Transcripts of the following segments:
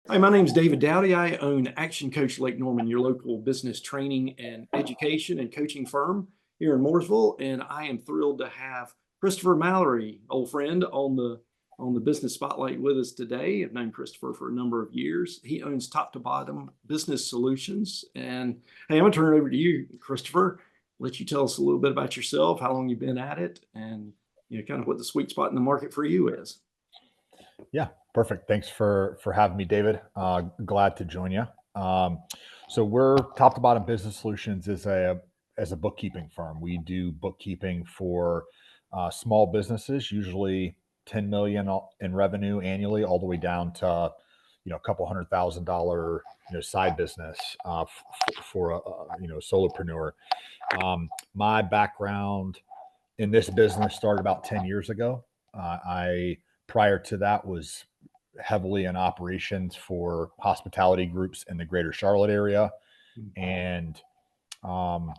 Hi, my name is David Dowdy. I own Action Coach Lake Norman, your local business training and education and coaching firm here in Mooresville, and I am thrilled to have Christopher Mallery, old friend, on the business spotlight with us today. I've known Christopher for a number of years. He owns Top to Bottom Business Solutions, and hey, I'm gonna turn it over to you, Christopher. Let you tell us a little bit about yourself, how long you've been at it, and kind of what the sweet spot in the market for you is. Yeah, perfect. Thanks for having me, David. Glad to join you. So we're Top to Bottom Business Solutions is a as a bookkeeping firm. We do bookkeeping for small businesses, usually 10 million in revenue annually, all the way down to a couple $100,000 side business for a solopreneur. My background in this business started about 10 years ago. I prior to that was heavily in operations for hospitality groups in the greater Charlotte area. And um,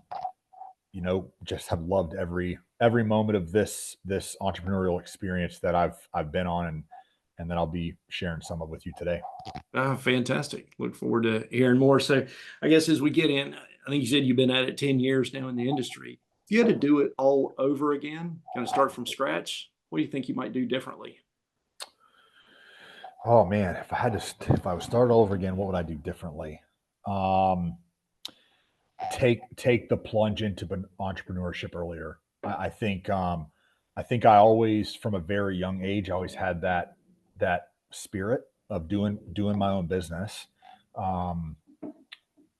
just have loved every moment of this entrepreneurial experience that I've been on, and then I'll be sharing some of with you today. Fantastic. Look forward to hearing more. So, I guess as we get in, I think you said you've been at it 10 years now in the industry. If you had to do it all over again, kind of start from scratch, what do you think you might do differently? Oh man, if I was started over again, what would I do differently? Um, take the plunge into entrepreneurship earlier. I think I always, from a very young age, always had that spirit of doing my own business. Um,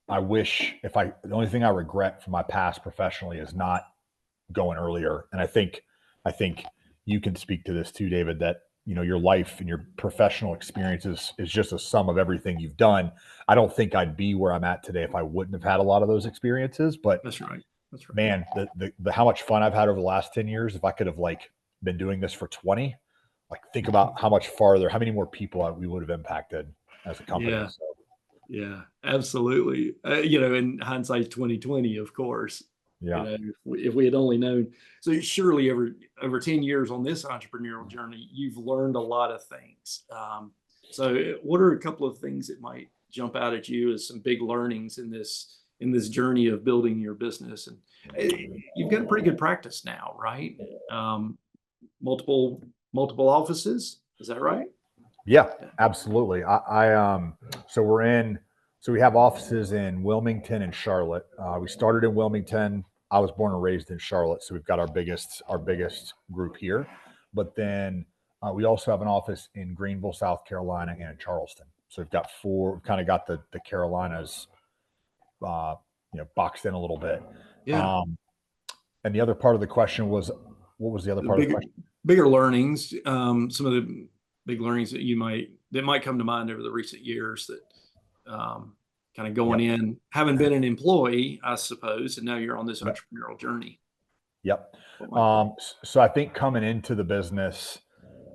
I wish if I the only thing I regret from my past professionally is not going earlier. And I think you can speak to this too, David, that your life and your professional experiences is just a sum of everything you've done. I don't think I'd be where I'm at today if I wouldn't have had a lot of those experiences. But That's right. That's right. man, the how much fun I've had over the last 10 years, if I could have been doing this for 20, think about how much farther, how many more people we would have impacted as a company. Yeah. So Yeah, absolutely. In hindsight, 2020, of course. yeah. If we had only known. So surely over 10 years on this entrepreneurial journey, you've learned a lot of things. So what are a couple of things that might jump out at you as some big learnings in this journey of building your business? And you've got a pretty good practice now, right? Um, multiple offices, is that right? Yeah, absolutely. So we have offices in Wilmington and Charlotte. We started in Wilmington. I was born and raised in Charlotte, so we've got our biggest group here. But then we also have an office in Greenville, South Carolina, and in Charleston. So we've got four. We've kind of got the Carolinas, uh, boxed in a little bit. Yeah. Um, and the other part of the question was, what was the other The part of the bigger question? bigger learnings, some of the big learnings that might come to mind over the recent years that kind of going Yep. in, having been an employee, I suppose, and now you're on this Yep. entrepreneurial journey. Yep. What might be? So I think coming into the business,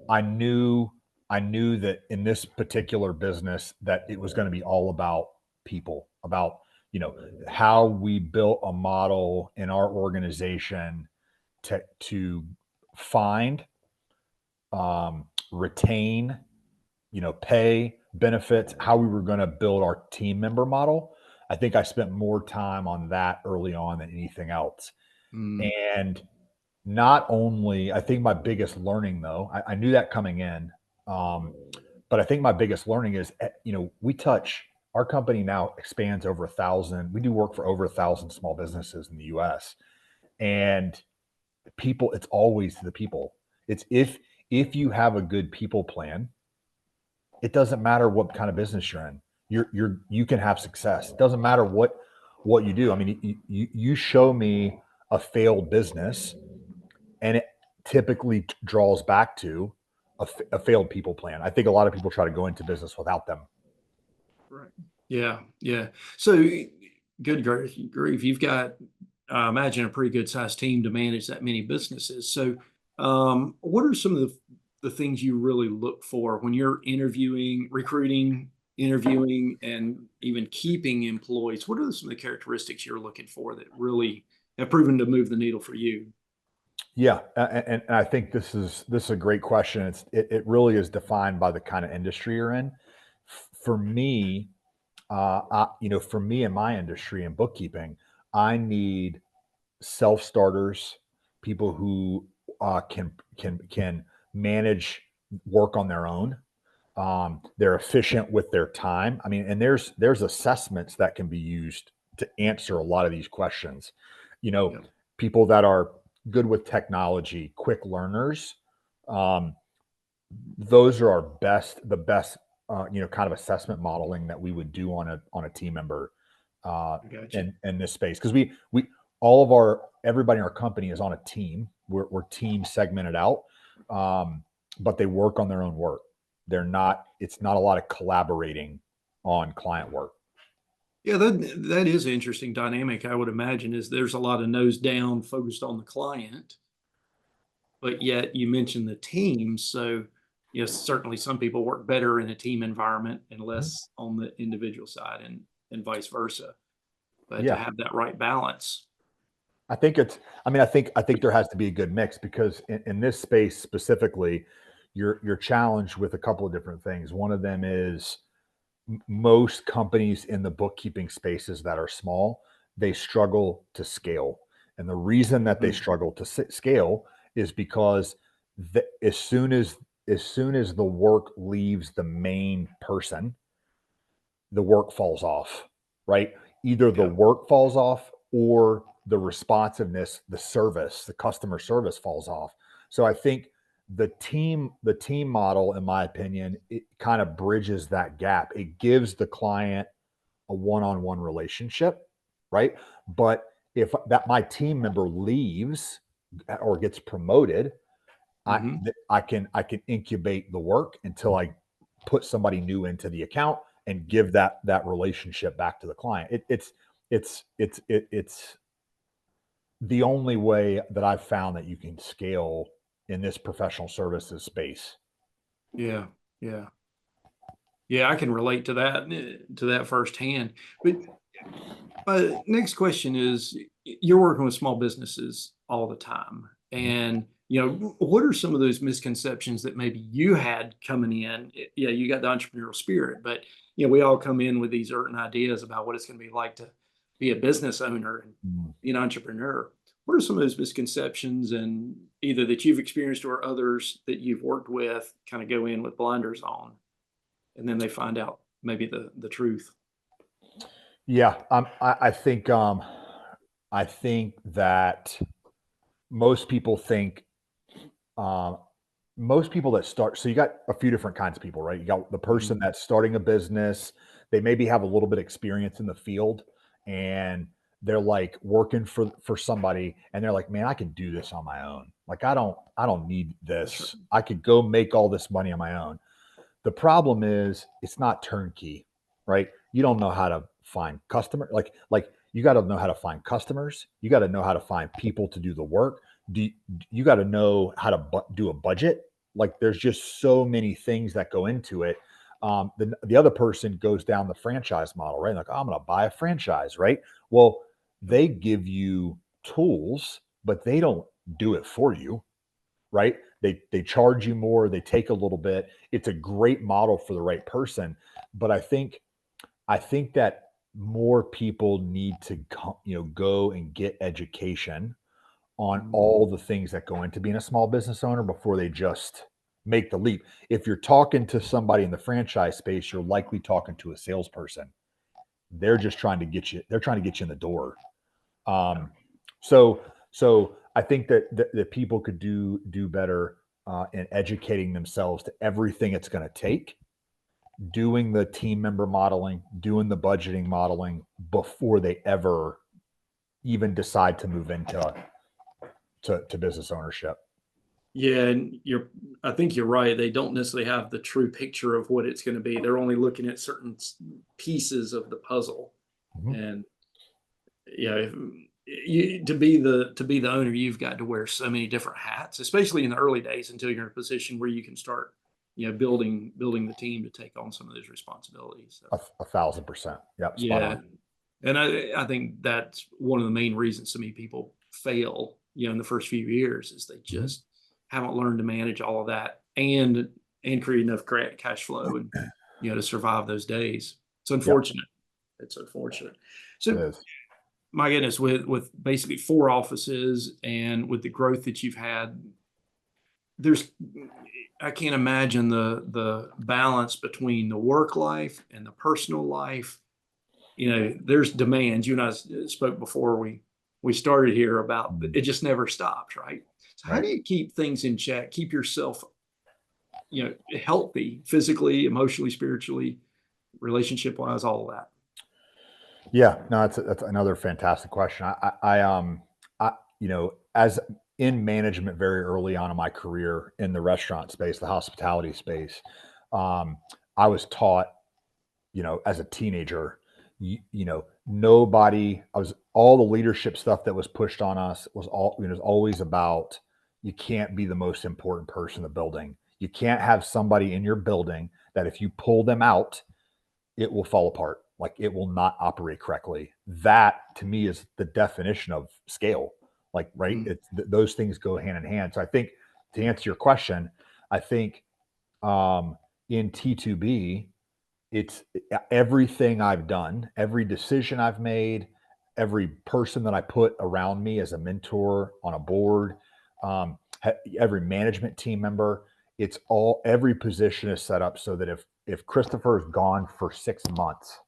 I knew I knew that in this particular business that it was going to be all about people, about how we built a model in our organization to find, retain, pay, benefits, how we were going to build our team member model. I think I spent more time on that early on than anything else. Mm, And not only, I think my biggest learning though, I knew that coming in, um, but I think my biggest learning is, we touch our company now expands over 1,000. We do work for over 1,000 small businesses in the U.S. and people. It's always the people. It's if you have a good people plan, it doesn't matter what kind of business you're in. You can have success. It doesn't matter what you do. I mean, you show me a failed business, and it typically draws back to a failed people plan. I think a lot of people try to go into business without them. right. Yeah. Yeah. So good grief. You've got, I imagine, a pretty good sized team to manage that many businesses. So, what are some of the things you really look for when you're interviewing, recruiting, interviewing, and even keeping employees? What are some of the characteristics you're looking for that really have proven to move the needle for you? Yeah, and I think this is a great question. It really is defined by the kind of industry you're in. for me, for me in my industry in bookkeeping, I need self-starters, people who can manage work on their own. They're efficient with their time. I mean, and there's assessments that can be used to answer a lot of these questions. You know, Yeah. people that are good with technology, quick learners, um, those are the best, kind of assessment modeling that we would do on a team member uh, I got you. in this space, because we all of our everybody in our company is on a team. We're team segmented out, but they work on their own work. They're not. It's not a lot of collaborating on client work. Yeah, that is an interesting dynamic. I would imagine is there's a lot of nose down focused on the client, but yet you mentioned the team. So, yes, certainly some people work better in a team environment and Mhm. less on the individual side, and vice versa. But to Yeah, have that right balance. I think it's. I mean, I think there has to be a good mix, because in this space specifically, you're challenged with a couple of different things. One of them is most companies in the bookkeeping spaces that are small, they struggle to scale. And the reason that they Mm, struggle to scale is because as soon as the work leaves the main person, the work falls off, right? Either the yeah. work falls off, or the responsiveness, the service, the customer service falls off. So I think the team model, in my opinion, it kind of bridges that gap. It gives the client a one-on-one relationship, right? But if that my team member leaves or gets promoted, I Hmm. I can incubate the work until I put somebody new into the account and give that relationship back to the client. It's the only way that I've found that you can scale in this professional services space. Yeah. Yeah. Yeah. I can relate to that firsthand. But next question is, you're working with small businesses all the time. Mhm. And, what are some of those misconceptions that maybe you had coming in? Yeah, you got the entrepreneurial spirit, but, we all come in with these certain ideas about what it's going to be like to be a business owner and Mm. be an entrepreneur. What are some of those misconceptions, and either that you've experienced or others that you've worked with kind of go in with blinders on, and then they find out maybe the truth? Yeah, I think that most people think um, most people that start, so you got a few different kinds of people, right? You got the Mhm. person that's starting a business. They maybe have a little bit of experience in the field, and they're like working for somebody, and they're like, man, I can do this on my own. Like, I don't need That's right. this. I could go make all this money on my own. The problem is it's not turnkey, right? You don't know how to find customer, like you got to know how to find customers. You got to know how to find people to do the work. You got to know how to do a budget. Like, there's just so many things that go into it. The other person goes down the franchise model, right? Like, oh, I'm going to buy a franchise, right? Well, they give you tools, but they don't do it for you, right? They charge you more, they take a little bit. It's a great model for the right person, but I think that more people need to go and get education on Mhm. all the things that go into being a small business owner before they just make the leap. If you're talking to somebody in the franchise space, you're likely talking to a salesperson. They're trying to get you in the door. Yeah. Um, so I think that people could do better in educating themselves to everything it's going to take, doing the team member modeling, doing the budgeting modeling before they ever even decide to move into to business ownership. Yeah, and I think you're right. They don't necessarily have the true picture of what it's going to be. They're only looking at certain pieces of the puzzle. Mhm. And yeah, to be the owner, you've got to wear so many different hats, especially in the early days until you're in a position where you can start, building the team to take on some of those responsibilities. So A 1,000%. Yep, spot yeah, on. and I think that's one of the main reasons so many people fail, in the first few years is they Mhm. just haven't learned to manage all of that and create enough cash flow. And to survive those days. It's Yep, unfortunate. It's unfortunate. it So is. my goodness, with basically 4 offices and with the growth that you've had, there's I can't imagine the balance between the work life and the personal life. There's demands. You and I spoke before we started here about Mm, it just never stops, right? So how right. do you keep things in check, keep yourself, healthy physically, emotionally, spiritually, relationship wise, all of that? Yeah, no, that's another fantastic question. I as in management very early on in my career in the restaurant space, the hospitality space, um, I was taught, as a teenager, nobody, I was all the leadership stuff that was pushed on us was always about you can't be the most important person in the building. You can't have somebody in your building that if you pull them out, it will fall apart. Like it will not operate correctly. That to me is the definition of scale. Like, right? Mm, Those things go hand in hand. So I think to answer your question, I think in T2B, it's everything I've done, every decision I've made, every person that I put around me as a mentor on a board, every management team member. It's all every position is set up so that if Christopher is gone for 6 months,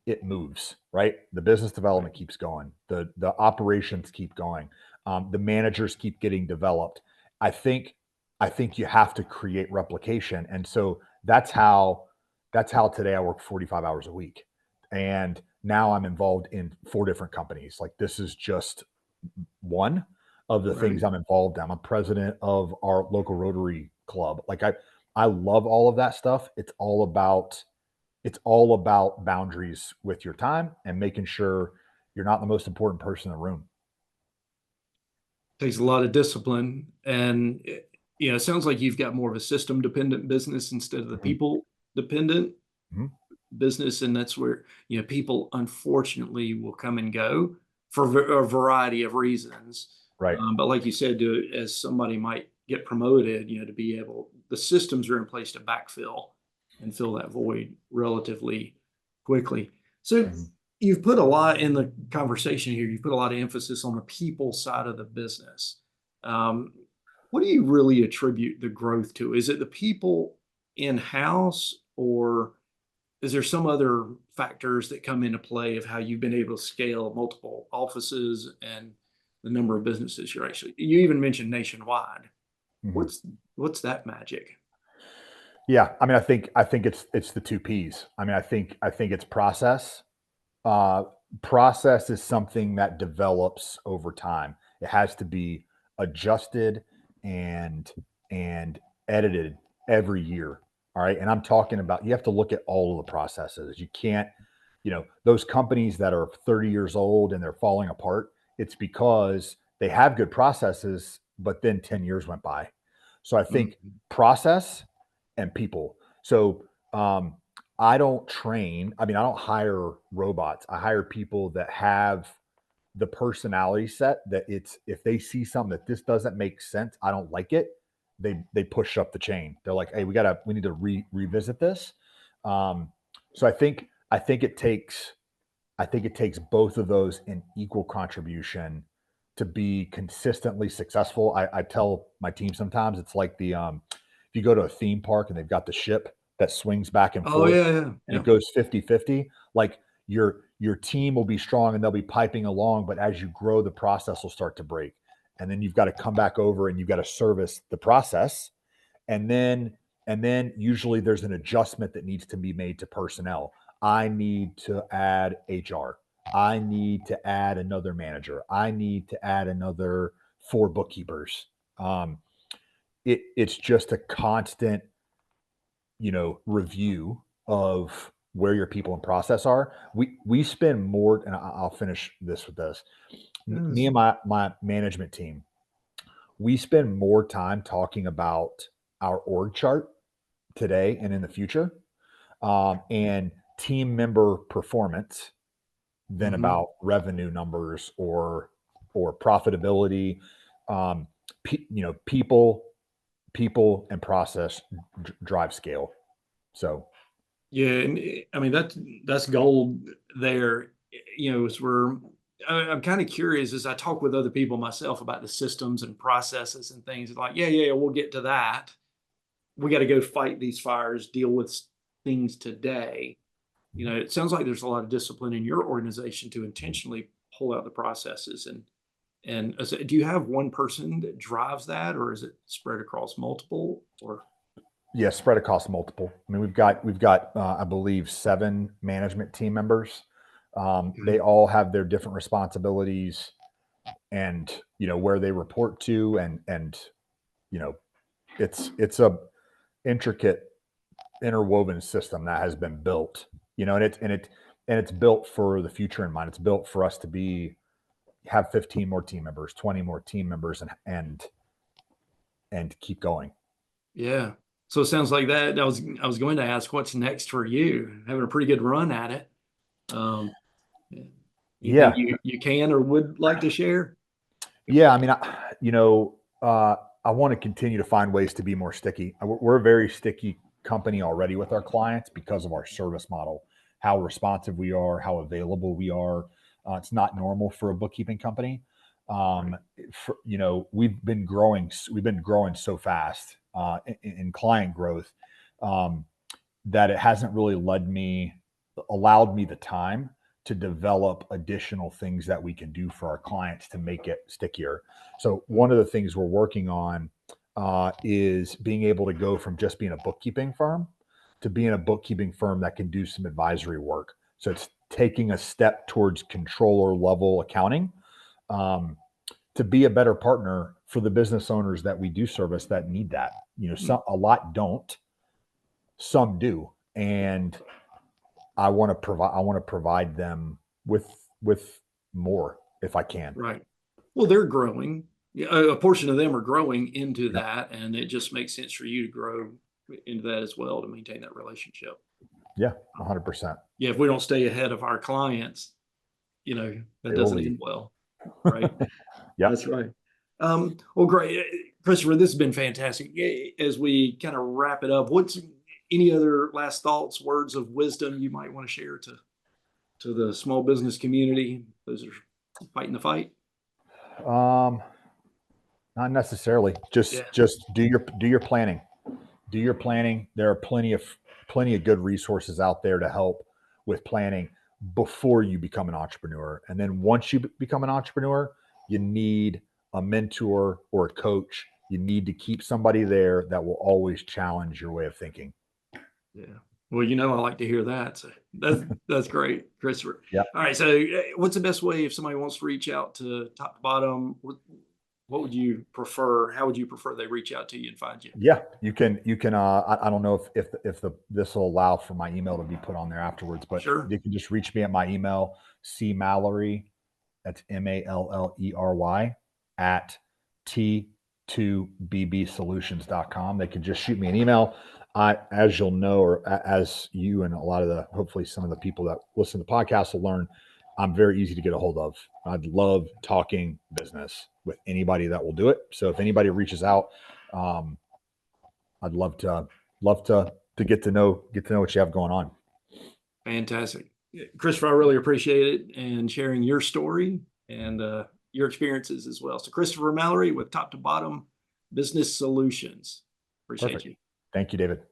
it moves, right? The business right. development keeps going, the operations keep going, the managers keep getting developed. I think I think you have to create replication, and so that's how today I work 45 hours a week, and now I'm involved in 4 different companies. Like this is just one of the Right. things I'm involved in. I'm president of our local Rotary Club. Like I love all of that stuff. It's all about boundaries with your time and making sure you're not the most important person in the room. Takes a lot of discipline, and it sounds like you've got more of a system dependent business instead of the Mhm, people dependent mhm, business, and that's where people unfortunately will come and go for a variety of reasons. right. But like you said, as somebody might get promoted, to be able, the systems are in place to backfill and fill that void relatively quickly. So Mhm, you've put a lot in the conversation here. You've put a lot of emphasis on the people side of the business. Um, what do you really attribute the growth to? Is it the people in house, or is there some other factors that come into play of how you've been able to scale multiple offices and the number of businesses you even mentioned nationwide. mhm. What's that magic? Yeah, I mean, I think it's the 2 Ps. I mean, I think it's process. Uh, Process is something that develops over time. It has to be adjusted and and edited every year. All right. And I'm talking about you have to look at all of the processes. You can't, those companies that are 30 years old and they're falling apart, it's because they have good processes, but then 10 years went by. So I think Mhm. process and people. So um, I don't train. I mean, I don't hire robots. I hire people that have the personality set that it's if they see something that this doesn't make sense, I don't like it, they push up the chain. They're like, hey, we need to revisit this. Um, so I think it takes both of those in equal contribution to be consistently successful. I tell my team sometimes it's like if you go to a theme park and they've got the ship that swings back and Oh forth yeah, yeah, and yeah. it goes 50-50, like your team will be strong and they'll be piping along, but as you grow, the process will start to break. And then you've got to come back over and you've got to service the process. And then usually there's an adjustment that needs to be made to personnel. I need to add HR. I need to add another manager. I need to add another 4 bookkeepers. Um, it's just a constant, review of where your people and process are. We spend more, and I'll finish this with this. Me Yes. and my management team, we spend more time talking about our org chart today and in the future, and team member performance than Hmm. about revenue numbers or profitability. Um, people and process drive scale. So Yeah, and I mean that's gold there. As I'm kind of curious as I talk with other people myself about the systems and processes and things. Like, yeah, we'll get to that. We got to go fight these fires, deal with things today. It sounds like there's a lot of discipline in your organization to intentionally pull out the processes and do you have one person that drives that, or is it spread across multiple? Or yeah, spread across multiple. I mean, we've got I believe 7 management team members. They all have their different responsibilities and where they report to, and you know it's a intricate interwoven system that has been built, and it's built for the future in mind. It's built for us to have 15 more team members, 20 more team members, and keep going. yeah, so it sounds like that. I was going to ask what's next for you. Having a pretty good run at it. Um, Anything Yeah, you can or would like to share? yeah. I mean, I want to continue to find ways to be more sticky. We're a very sticky company already with our clients because of our service model, how responsive we are, how available we are. It's not normal for a bookkeeping company. Right. We've been growing so fast in client growth, um, that it hasn't really allowed me the time to develop additional things that we can do for our clients to make it stickier. So one of the things we're working on is being able to go from just being a bookkeeping firm to being a bookkeeping firm that can do some advisory work. So it's taking a step towards controller level accounting, um, to be a better partner for the business owners that we do service that need that. A lot don't, some do, and I want to provide them with more if I can. Right. Well, they're growing. Yeah, a portion of them are growing into Yep. that, and it just makes sense for you to grow into that as well to maintain that relationship. Yeah, 100%. Yeah, if we don't stay ahead of our clients, that They will doesn't leave. end well, right? Yep. That's right. Well, great, Christopher. This has been fantastic. As we kind of wrap it up, what's any other last thoughts, words of wisdom you might want to share to the small business community? Those are fighting the fight. Um, Not necessarily. Yeah. Just do your planning. Do your planning. There are plenty of good resources out there to help with planning before you become an entrepreneur. And then once you become an entrepreneur, you need a mentor or a coach. You need to keep somebody there that will always challenge your way of thinking. Yeah. Well, I like to hear that. So that's great, Christopher. Yeah. All right. So, what's the best way if somebody wants to reach out to Top to Bottom? What would you prefer? How would you prefer they reach out to you and find you? Yeah, you can. I don't know if this will allow for my email to be put on there afterwards, but Sure. you can just reach me at my email, cmallery, that's Mallery at t2bbsolutions.com. They can just shoot me an email. As you'll know, or as you and a lot of hopefully some of the people that listen to the podcast will learn, I'm very easy to get a hold of. I'd love talking business with anybody that will do it. So if anybody reaches out, um, I'd love to get to know what you have going on. Fantastic. Yeah, Christopher, I really appreciate it and sharing your story and your experiences as well. So, Christopher Mallery with Top to Bottom Business Solutions. Appreciate Perfect. you. Thank you, David.